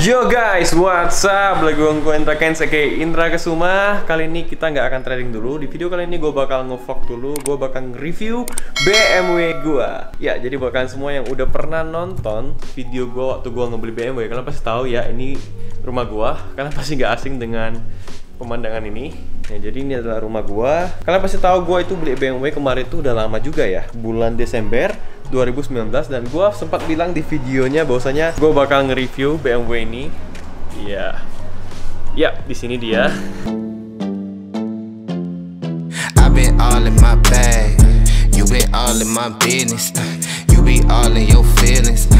Yo guys, what's up? Lagi gue Indra Kens, Indra Kesuma. Kali ini kita nggak akan trading dulu. Di video kali ini gue bakal nge-vlog dulu. Gue bakal review BMW gue. Ya, jadi buat kalian semua yang udah pernah nonton video gue waktu gue ngebeli BMW, kalian pasti tahu ya, ini rumah gue. Kalian pasti nggak asing dengan pemandangan ini. Ya, jadi ini adalah rumah gue. Kalian pasti tahu gue itu beli BMW kemarin itu udah lama juga ya, bulan Desember 2019, dan gue sempat bilang di videonya bahwasanya gue bakal nge-review BMW ini. Iya, ya di sini dia. I've been all in my bag, you been all in my business, you be all in your feelings,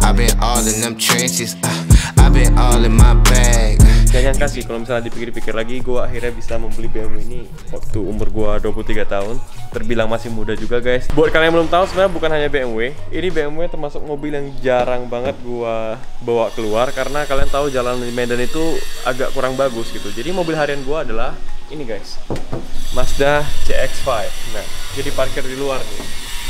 I've been all in them trenches, I've been all in my bag. Gak nyangka sih kalau misalnya dipikir-pikir lagi, gue akhirnya bisa membeli BMW ini waktu umur gue 23 tahun. Terbilang masih muda juga guys. Buat kalian yang belum tahu, sebenarnya bukan hanya BMW. Ini BMW termasuk mobil yang jarang banget gue bawa keluar, karena kalian tahu jalan di Medan itu agak kurang bagus gitu. Jadi mobil harian gue adalah ini guys, Mazda CX-5. Nah, jadi parkir di luar nih,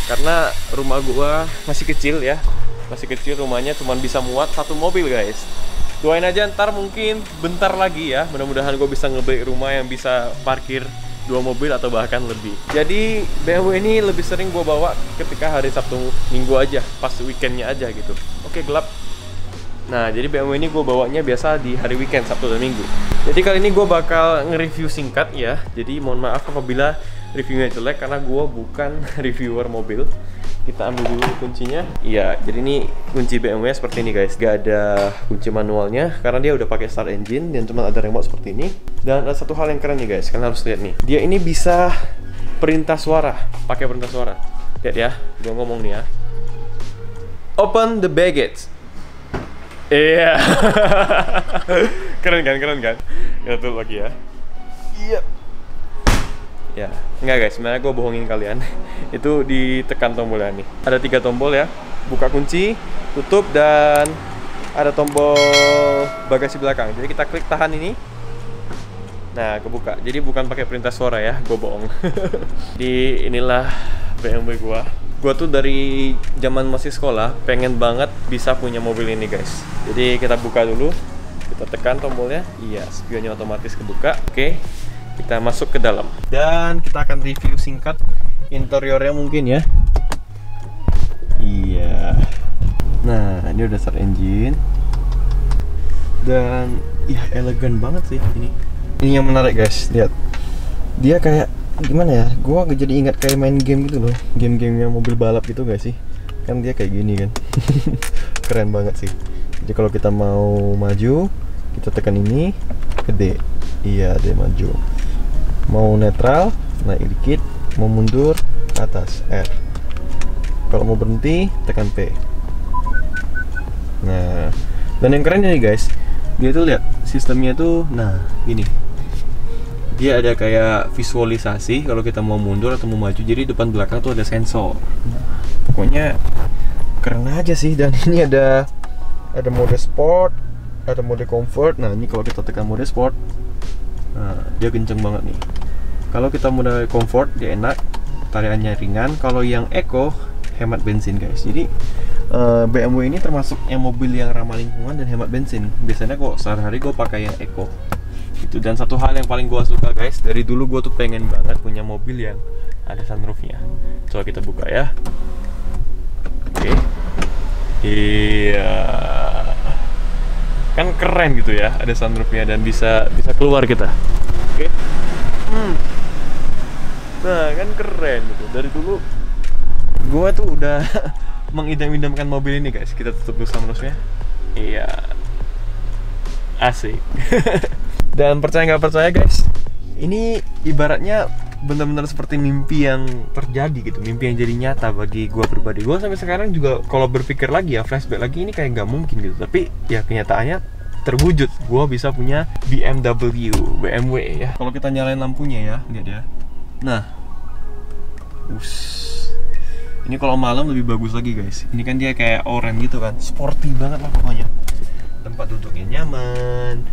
karena rumah gue masih kecil ya. Masih kecil rumahnya, cuma bisa muat satu mobil guys. Doain aja ntar mungkin bentar lagi ya, mudah-mudahan gue bisa ngebeli rumah yang bisa parkir 2 mobil atau bahkan lebih. Jadi BMW ini lebih sering gue bawa ketika hari Sabtu Minggu aja, pas weekendnya aja gitu. Oke, gelap. Nah, jadi BMW ini gue bawanya biasa di hari weekend, Sabtu dan Minggu. Jadi kali ini gue bakal nge-review singkat ya. Jadi mohon maaf apabila reviewnya jelek, karena gue bukan reviewer mobil. Kita ambil dulu kuncinya. Iya, jadi ini kunci BMW seperti ini guys. Gak ada kunci manualnya karena dia udah pakai start engine dan cuma ada remote seperti ini. Dan ada satu hal yang keren nih guys, kalian harus lihat nih. Dia ini bisa perintah suara, pakai perintah suara. Lihat ya, gua ngomong nih ya. Open the baggage. Iya. Keren kan, keren kan? Kita tutup lagi ya. Iya. Ya, enggak guys, sebenarnya gue bohongin kalian. Itu ditekan tombolnya nih. Ada 3 tombol ya. Buka kunci, tutup, dan ada tombol bagasi belakang. Jadi kita klik tahan ini. Nah, kebuka. Jadi bukan pakai perintah suara ya, gue bohong. Di inilah BMW gue. Gue tuh dari zaman masih sekolah pengen banget bisa punya mobil ini guys. Jadi kita buka dulu. Kita tekan tombolnya. Iya, spionnya otomatis kebuka. Oke. Kita masuk ke dalam dan kita akan review singkat interiornya mungkin ya. Iya. Nah, ini udah start engine dan ya elegan banget sih ini. Ini yang menarik guys, lihat. Dia kayak gimana ya? Gua jadi ingat kayak main game gitu loh. Game-game yang mobil balap gitu gak sih? Kan dia kayak gini kan. Keren banget sih. Jadi kalau kita mau maju, kita tekan ini, gede. Iya, dia maju. Mau netral, naik dikit. Mau mundur, ke atas, R. Kalau mau berhenti, tekan P. Nah, dan yang keren ini guys, dia tuh lihat sistemnya tuh, nah gini. Dia ada kayak visualisasi kalau kita mau mundur atau mau maju. Jadi depan belakang tuh ada sensor. Pokoknya keren aja sih. Dan ini ada mode sport, ada mode comfort. Nah, ini kalau kita tekan mode sport, nah, dia kenceng banget nih. Kalau kita mode comfort, dia enak, tariannya ringan. Kalau yang eco, hemat bensin guys. Jadi BMW ini termasuk yang mobil yang ramah lingkungan dan hemat bensin. Biasanya kok sehari-hari gue pakai yang eco gitu. Dan satu hal yang paling gue suka guys, dari dulu gue tuh pengen banget punya mobil yang ada sunroofnya. Coba kita buka ya. Oke. Iya, kan keren gitu ya, ada sunroofnya dan bisa keluar kita. Oke. Nah, kan keren gitu. Dari dulu gua tuh udah mengidam-idamkan mobil ini guys. Kita tutup dulu sunroofnya. Iya, asik. Dan percaya nggak percaya guys, ini ibaratnya benar-benar seperti mimpi yang terjadi gitu, mimpi yang jadi nyata bagi gua pribadi. Gua sampai sekarang juga kalau berpikir lagi ya, flashback lagi, ini kayak nggak mungkin gitu. Tapi ya kenyataannya terwujud. Gua bisa punya BMW ya. Kalau kita nyalain lampunya ya, lihat ya. Nah, ini kalau malam lebih bagus lagi guys. Ini kan dia kayak oranye gitu kan, sporty banget lah pokoknya. Tempat duduknya nyaman,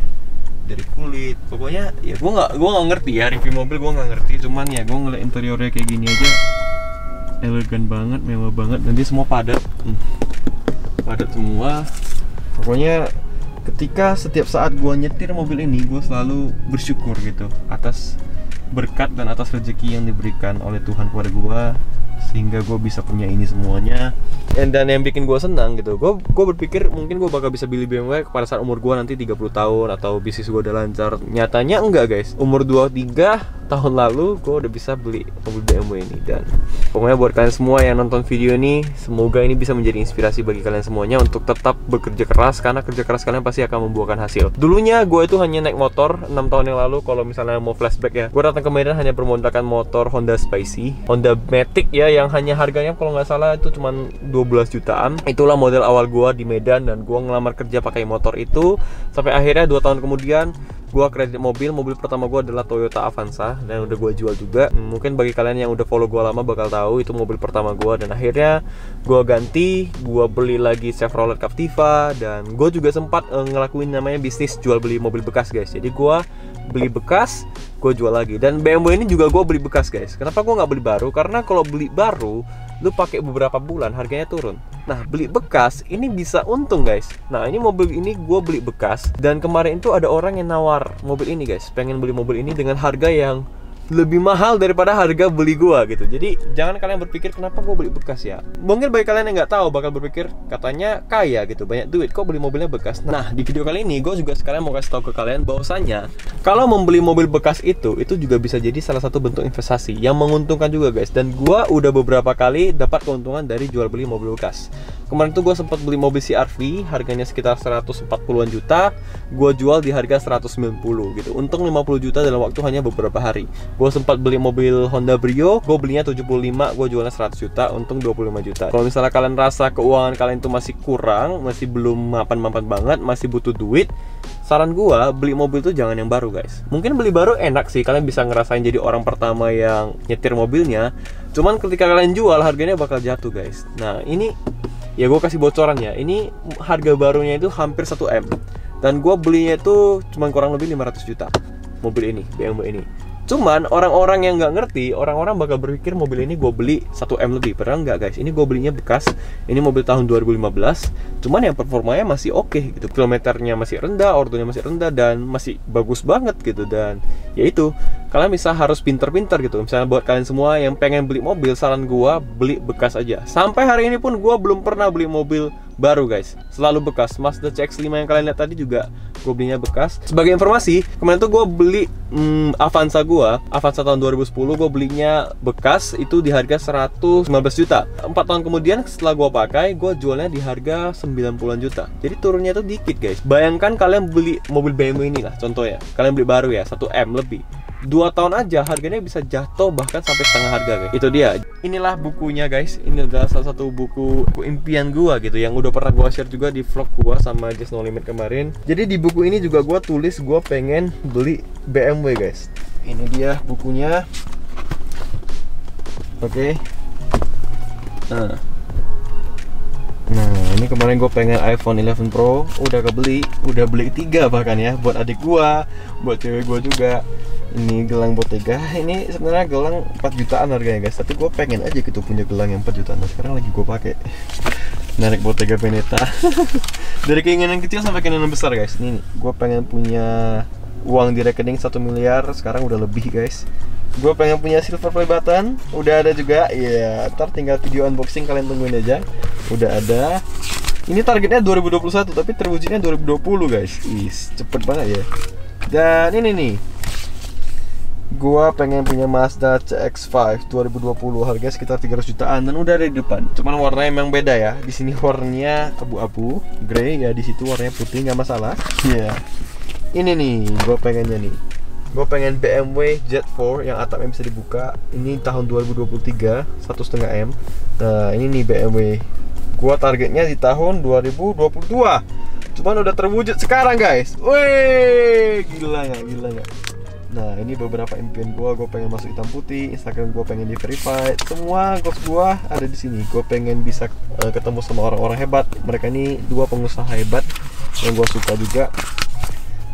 dari kulit. Pokoknya ya gua nggak ngerti ya, review mobil gua nggak ngerti. Cuman ya gua ngeliat interiornya kayak gini aja, elegan banget, mewah banget. Dan dia semua padat, padat semua. Pokoknya ketika setiap saat gue nyetir mobil ini, gue selalu bersyukur gitu atas berkat dan atas rezeki yang diberikan oleh Tuhan kepada gue, sehingga gue bisa punya ini semuanya. Dan yang bikin gue senang gitu, gue berpikir mungkin gue bakal bisa beli BMW pada saat umur gue nanti 30 tahun atau bisnis gue udah lancar. Nyatanya enggak guys, umur 23 tahun lalu gue udah bisa beli mobil BMW ini. Dan pokoknya buat kalian semua yang nonton video ini, semoga ini bisa menjadi inspirasi bagi kalian semuanya untuk tetap bekerja keras, karena kerja keras kalian pasti akan membuahkan hasil. Dulunya gue itu hanya naik motor 6 tahun yang lalu. Kalau misalnya mau flashback ya, gue datang ke Medan hanya bermodalkan motor Honda Spicy, Honda Matic ya, yang hanya harganya kalau nggak salah itu cuma 12 jutaan. Itulah model awal gue di Medan, dan gue ngelamar kerja pakai motor itu sampai akhirnya 2 tahun kemudian gue kredit mobil pertama gue adalah Toyota Avanza, dan udah gue jual juga. Mungkin bagi kalian yang udah follow gue lama bakal tahu itu mobil pertama gue. Dan akhirnya gue ganti, gue beli lagi Chevrolet Captiva, dan gue juga sempat ngelakuin namanya bisnis jual beli mobil bekas guys. Jadi gue beli bekas, gue jual lagi. Dan BMW ini juga gue beli bekas guys. Kenapa gue nggak beli baru? Karena kalau beli baru lu pakai beberapa bulan harganya turun. Nah, beli bekas ini bisa untung guys. Nah, ini mobil ini gue beli bekas, dan kemarin itu ada orang yang nawar mobil ini guys, pengen beli mobil ini dengan harga yang lebih mahal daripada harga beli gua gitu. Jadi jangan kalian berpikir kenapa gua beli bekas ya. Mungkin bagi kalian yang nggak tahu bakal berpikir katanya kaya gitu, banyak duit kok beli mobilnya bekas. Nah, di video kali ini gue juga sekalian mau kasih tahu ke kalian bahwasanya kalau membeli mobil bekas itu juga bisa jadi salah satu bentuk investasi yang menguntungkan juga guys. Dan gua udah beberapa kali dapat keuntungan dari jual beli mobil bekas. Kemarin tuh gue sempat beli mobil CR-V harganya sekitar 140-an juta, gue jual di harga 190 gitu. Untung 50 juta dalam waktu hanya beberapa hari. Gue sempat beli mobil Honda Brio, gue belinya 75, gue jualnya 100 juta, untung 25 juta. Kalau misalnya kalian rasa keuangan kalian itu masih kurang, masih belum mapan-mapan banget, masih butuh duit, saran gue beli mobil tuh jangan yang baru guys. Mungkin beli baru enak sih, kalian bisa ngerasain jadi orang pertama yang nyetir mobilnya. Cuman ketika kalian jual harganya bakal jatuh guys. Nah ini ya gue kasih bocoran ya, ini harga barunya itu hampir 1M, dan gue belinya itu cuma kurang lebih 500 juta mobil ini, BMW ini. Cuman orang-orang yang nggak ngerti, orang-orang bakal berpikir mobil ini gue beli 1M lebih. Padahal nggak guys, ini gue belinya bekas. Ini mobil tahun 2015. Cuman yang performanya masih oke gitu. Kilometernya masih rendah, ordonya masih rendah, dan masih bagus banget gitu. Dan ya itu, kalian bisa harus pinter-pinter gitu. Misalnya buat kalian semua yang pengen beli mobil, saran gue beli bekas aja. Sampai hari ini pun gue belum pernah beli mobil baru guys, selalu bekas. Mazda CX-5 yang kalian lihat tadi juga gue belinya bekas. Sebagai informasi, kemarin tuh gue beli Avanza tahun 2010, gue belinya bekas itu di harga 115 juta. 4 tahun kemudian setelah gue pakai, gue jualnya di harga 90-an juta. Jadi turunnya itu dikit guys. Bayangkan kalian beli mobil BMW ini lah contoh ya, kalian beli baru ya 1M lebih, 2 tahun aja harganya bisa jatuh bahkan sampai setengah harga guys. Itu dia. Inilah bukunya guys. Ini adalah salah satu buku impian gua gitu yang udah pernah gua share juga di vlog gua sama Just No Limit kemarin. Jadi di buku ini juga gua tulis gua pengen beli BMW guys. Ini dia bukunya. Oke. Nah, ini kemarin gue pengen iPhone 11 Pro, udah beli 3 bahkan ya, buat adik gua, buat cewek gua juga. Ini gelang Bottega, ini sebenarnya gelang 4 jutaan harganya guys, tapi gue pengen aja gitu punya gelang yang 4 jutaan. Nah, sekarang lagi gue pakai merek Bottega Veneta. Dari keinginan kecil sampai keinginan besar guys. Ini gue pengen punya uang di rekening 1 miliar, sekarang udah lebih guys. Gue pengen punya silver play button, udah ada juga. Iya, ntar tinggal video unboxing, kalian tungguin aja. Udah ada. Ini targetnya 2021 tapi terwujudnya 2020 guys. Cepet banget ya. Dan ini nih, gua pengen punya Mazda CX-5 2020, harganya sekitar 300 jutaan, dan udah ada di depan. Cuman warnanya emang beda ya. Di sini warnanya abu-abu, grey ya, di situ warnanya putih, nggak masalah. Iya. Yeah. Ini nih, gua pengennya nih. Gua pengen BMW Z4 yang atapnya bisa dibuka. Ini tahun 2023, 1,5M. Nah, ini nih BMW. Gua targetnya di tahun 2022. Cuman udah terwujud sekarang guys. Wih, gila nggak? Nah, ini beberapa impian gue pengen masuk hitam putih, Instagram gue pengen di verified, semua goals gue ada di sini. Gue pengen bisa ketemu sama orang-orang hebat. Mereka ini 2 pengusaha hebat yang gue suka juga.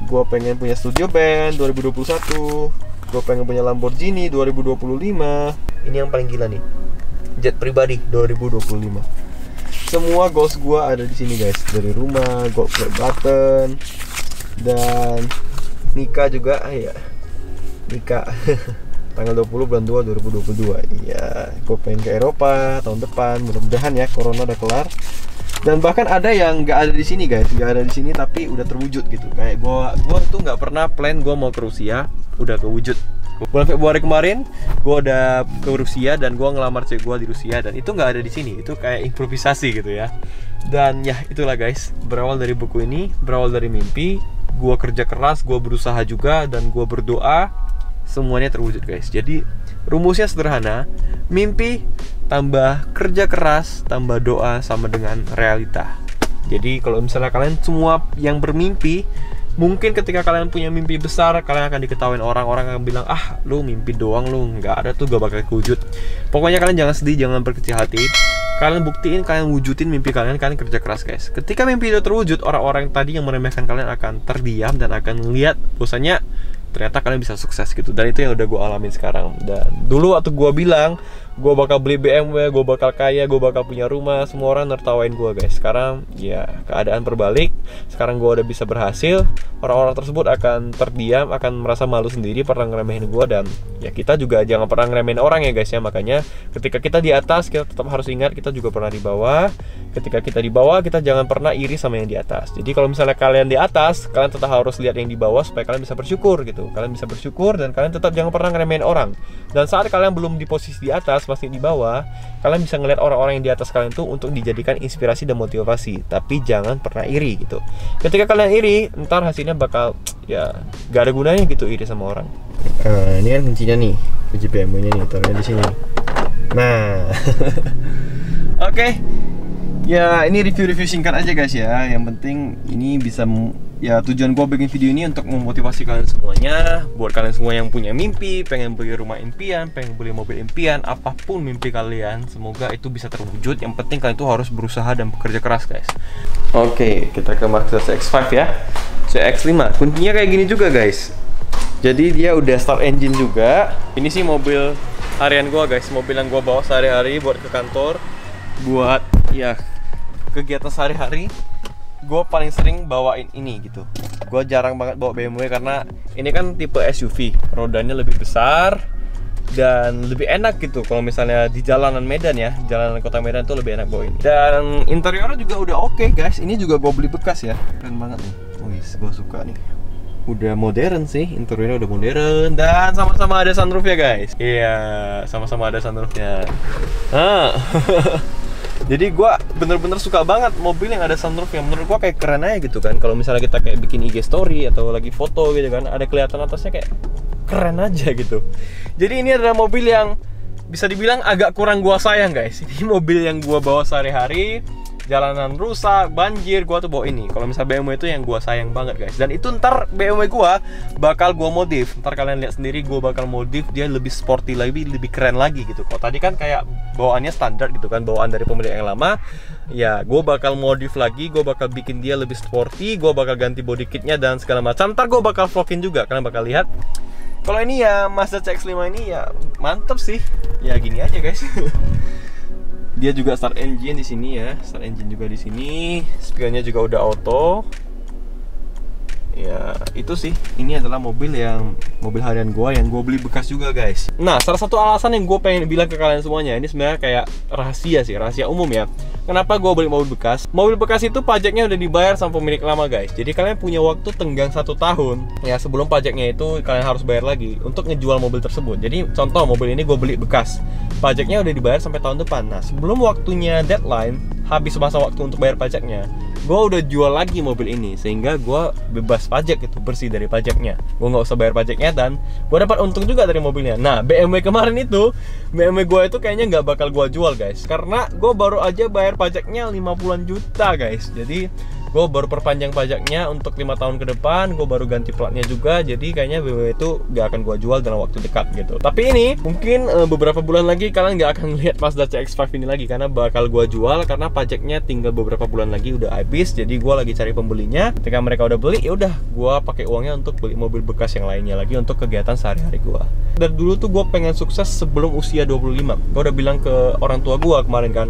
Gue pengen punya studio band 2021. Gue pengen punya Lamborghini 2025. Ini yang paling gila nih, jet pribadi 2025. semua goals gua ada di sini guys. Dari rumah, gold play button, dan nikah juga ya. Nikah tanggal 20 bulan 2 2022. Iya, gua pengen ke Eropa tahun depan. Mudah-mudahan ya corona udah kelar. Dan bahkan ada yang nggak ada di sini guys, nggak ada di sini tapi udah terwujud gitu. Kayak gua tuh nggak pernah plan gua mau ke Rusia, udah kewujud. Bulan Februari kemarin, gua udah ke Rusia dan gua ngelamar cewek gua di Rusia, dan itu nggak ada di sini. Itu kayak improvisasi gitu ya. Dan ya itulah guys, berawal dari buku ini, berawal dari mimpi, gua kerja keras, gua berusaha juga, dan gua berdoa, semuanya terwujud guys. Jadi rumusnya sederhana, mimpi tambah kerja keras tambah doa sama dengan realita. Jadi kalau misalnya kalian semua yang bermimpi, mungkin ketika kalian punya mimpi besar, kalian akan diketawain orang-orang akan bilang, ah lu mimpi doang, lu nggak ada tuh, gak bakal kewujud. Pokoknya kalian jangan sedih, jangan berkecil hati. Kalian buktiin, kalian wujudin mimpi kalian kerja keras guys. Ketika mimpi itu terwujud, orang-orang yang tadi yang meremehkan kalian akan terdiam dan akan lihat bahwasanya ternyata kalian bisa sukses gitu. Dan itu yang udah gue alamin sekarang. Dan dulu waktu gue bilang gue bakal beli BMW, gue bakal kaya, gue bakal punya rumah, semua orang nertawain gue guys. Sekarang ya keadaan berbalik. Sekarang gue udah bisa berhasil. Orang-orang tersebut akan terdiam, akan merasa malu sendiri pernah ngeremehin gue. Dan ya kita juga jangan pernah ngeremehin orang ya guys ya. Makanya ketika kita di atas, kita tetap harus ingat kita juga pernah di bawah. Ketika kita di bawah, kita jangan pernah iri sama yang di atas. Jadi kalau misalnya kalian di atas, kalian tetap harus lihat yang di bawah supaya kalian bisa bersyukur gitu. Kalian bisa bersyukur dan kalian tetap jangan pernah ngeremehin orang. Dan saat kalian belum di posisi di atas, masih di bawah, kalian bisa ngeliat orang-orang yang di atas kalian tuh untuk dijadikan inspirasi dan motivasi. Tapi jangan pernah iri gitu. Ketika kalian iri, ntar hasilnya bakal ya gak ada gunanya gitu iri sama orang. Ini kan kuncinya nih, kunci BMW-nya nih, taruhnya di sini. Nah, oke. Ya ini review-review singkat aja guys ya. Yang penting ini bisa ya, tujuan gue bikin video ini untuk memotivasi kalian semuanya. Buat kalian semua yang punya mimpi, pengen beli rumah impian, pengen beli mobil impian, apapun mimpi kalian, semoga itu bisa terwujud. Yang penting kalian tuh harus berusaha dan bekerja keras guys. Oke, kita ke Mazda CX-5 ya. CX-5, kuncinya kayak gini juga guys. Jadi dia udah start engine juga. Ini sih mobil harian gue guys, mobil yang gue bawa sehari-hari buat ke kantor, buat ya kegiatan sehari-hari. Gue paling sering bawain ini gitu. Gue jarang banget bawa BMW karena ini kan tipe SUV, rodanya lebih besar dan lebih enak gitu. Kalau misalnya di jalanan Medan ya, jalanan kota Medan tuh lebih enak bawa ini. Dan interiornya juga udah oke guys. Ini juga gue beli bekas ya, keren banget nih. Wih, gue suka nih. Udah modern sih, interiornya udah modern dan sama-sama ada sunroof ya guys. Iya, sama-sama ada sunroofnya. Jadi gue bener-bener suka banget mobil yang ada sunroof, yang menurut gue kayak keren aja gitu kan. Kalau misalnya kita kayak bikin IG story atau lagi foto gitu kan, ada kelihatan atasnya kayak keren aja gitu. Jadi ini adalah mobil yang bisa dibilang agak kurang gue sayang guys. Ini mobil yang gue bawa sehari-hari, jalanan rusak, banjir, gue tuh bawa ini. Kalau misalnya BMW itu yang gue sayang banget guys. Dan itu ntar BMW gue bakal gue modif. Ntar kalian lihat sendiri, gue bakal modif dia lebih sporty lagi, lebih keren lagi gitu. Kalau tadi kan kayak bawaannya standar gitu kan, bawaan dari pemilik yang lama. Ya gue bakal modif lagi, gue bakal bikin dia lebih sporty, gue bakal ganti body kitnya dan segala macam. Ntar gue bakal vlogin juga, kalian bakal lihat. Kalau ini ya Mazda CX-5 ini ya mantep sih. Ya gini aja guys. Dia juga start engine di sini ya, start engine juga di sini. Spionnya juga udah auto. Ya itu sih, ini adalah mobil harian gue yang gue beli bekas juga guys. Nah, salah satu alasan yang gue pengen bilang ke kalian semuanya, ini sebenarnya kayak rahasia sih, rahasia umum ya. Kenapa gue beli mobil bekas? Mobil bekas itu pajaknya udah dibayar sama pemilik lama guys. Jadi kalian punya waktu tenggang 1 tahun ya, sebelum pajaknya itu kalian harus bayar lagi untuk ngejual mobil tersebut. Jadi contoh mobil ini gue beli bekas, pajaknya udah dibayar sampai tahun depan. Nah, sebelum waktunya deadline, habis masa waktu untuk bayar pajaknya, gue udah jual lagi mobil ini sehingga gue bebas pajak gitu, bersih dari pajaknya. Gue nggak usah bayar pajaknya dan gue dapat untung juga dari mobilnya. Nah, BMW kemarin itu, BMW gue itu kayaknya nggak bakal gue jual guys, karena gue baru aja bayar pajaknya 50-an juta guys. Jadi gue baru perpanjang pajaknya untuk 5 tahun ke depan, gue baru ganti platnya juga. Jadi kayaknya BMW itu gak akan gue jual dalam waktu dekat gitu. Tapi ini mungkin beberapa bulan lagi kalian gak akan lihat Mazda CX-5 ini lagi, karena bakal gue jual, karena pajaknya tinggal beberapa bulan lagi udah habis. Jadi gue lagi cari pembelinya. Ketika mereka udah beli, ya udah gue pakai uangnya untuk beli mobil bekas yang lainnya lagi untuk kegiatan sehari-hari gue. Dari dulu tuh gue pengen sukses sebelum usia 25. Gue udah bilang ke orang tua gue kemarin kan,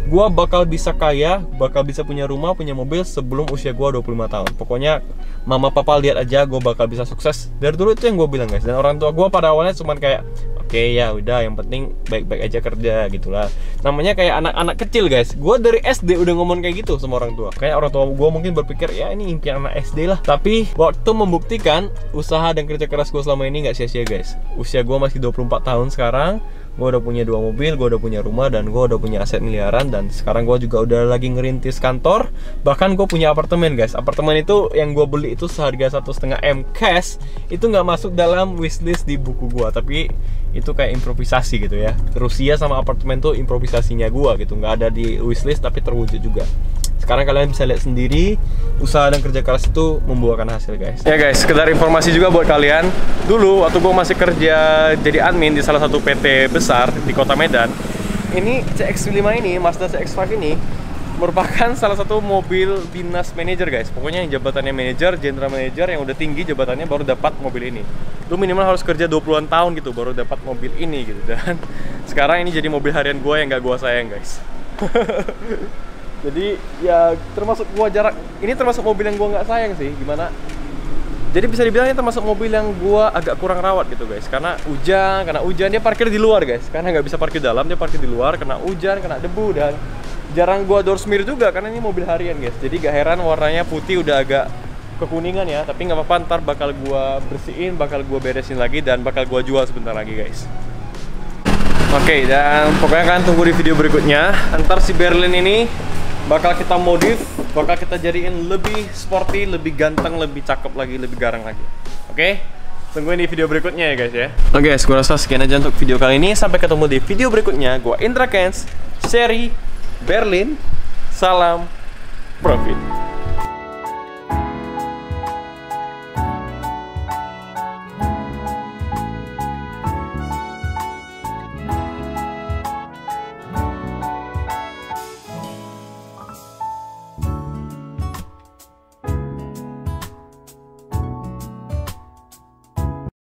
Gua bakal bisa kaya, bakal bisa punya rumah, punya mobil sebelum usia gua 25 tahun. Pokoknya mama papa lihat aja gua bakal bisa sukses. Dari dulu itu yang gua bilang, guys. Dan orang tua gua pada awalnya cuman kayak, oke, ya udah, yang penting baik-baik aja kerja gitulah. Namanya kayak anak-anak kecil, guys. Gua dari SD udah ngomong kayak gitu sama orang tua. Kayak orang tua gua mungkin berpikir, ya ini impian anak SD lah. Tapi waktu membuktikan usaha dan kerja keras gua selama ini nggak sia-sia, guys. Usia gua masih 24 tahun sekarang. Gue udah punya 2 mobil, gue udah punya rumah, dan gue udah punya aset miliaran. Dan sekarang gue juga udah lagi ngerintis kantor. Bahkan gue punya apartemen, guys. Apartemen itu yang gue beli itu seharga 1,5 M cash. Itu nggak masuk dalam wishlist di buku gue, tapi itu kayak improvisasi gitu ya. Rusia sama apartemen tuh improvisasinya gue gitu, nggak ada di wishlist tapi terwujud juga. Sekarang kalian bisa lihat sendiri, usaha dan kerja keras itu membuahkan hasil, guys. Ya guys, sekedar informasi juga buat kalian. Dulu waktu gue masih kerja jadi admin di salah satu PT besar di kota Medan, ini CX-5 ini, Mazda CX-5 ini merupakan salah satu mobil dinas manajer, guys. Pokoknya yang jabatannya manajer, general manager yang udah tinggi jabatannya baru dapat mobil ini. Lu minimal harus kerja 20-an tahun gitu baru dapat mobil ini gitu. Dan sekarang ini jadi mobil harian gue yang gak gue sayang, guys. Jadi ya termasuk gua jarak, ini termasuk mobil yang gua nggak sayang sih, gimana? Jadi bisa dibilang ini termasuk mobil yang gua agak kurang rawat gitu, guys. Karena hujan dia parkir di luar, guys. Karena nggak bisa parkir dalam, dia parkir di luar, kena hujan, kena debu, dan jarang gua door smear juga karena ini mobil harian, guys. Jadi gak heran warnanya putih udah agak kekuningan ya, tapi nggak apa-apa, ntar bakal gua bersihin, bakal gua beresin lagi, dan bakal gua jual sebentar lagi, guys. Oke, dan pokoknya kalian tunggu di video berikutnya. Ntar si Berlin ini bakal kita modif, bakal kita jadiin lebih sporty, lebih ganteng, lebih cakep lagi, lebih garang lagi. Oke? Tungguin di video berikutnya ya, guys ya. Oke, guys, gue rasa sekian aja untuk video kali ini. Sampai ketemu di video berikutnya. Gue Indra Kens, seri Berlin. Salam profit.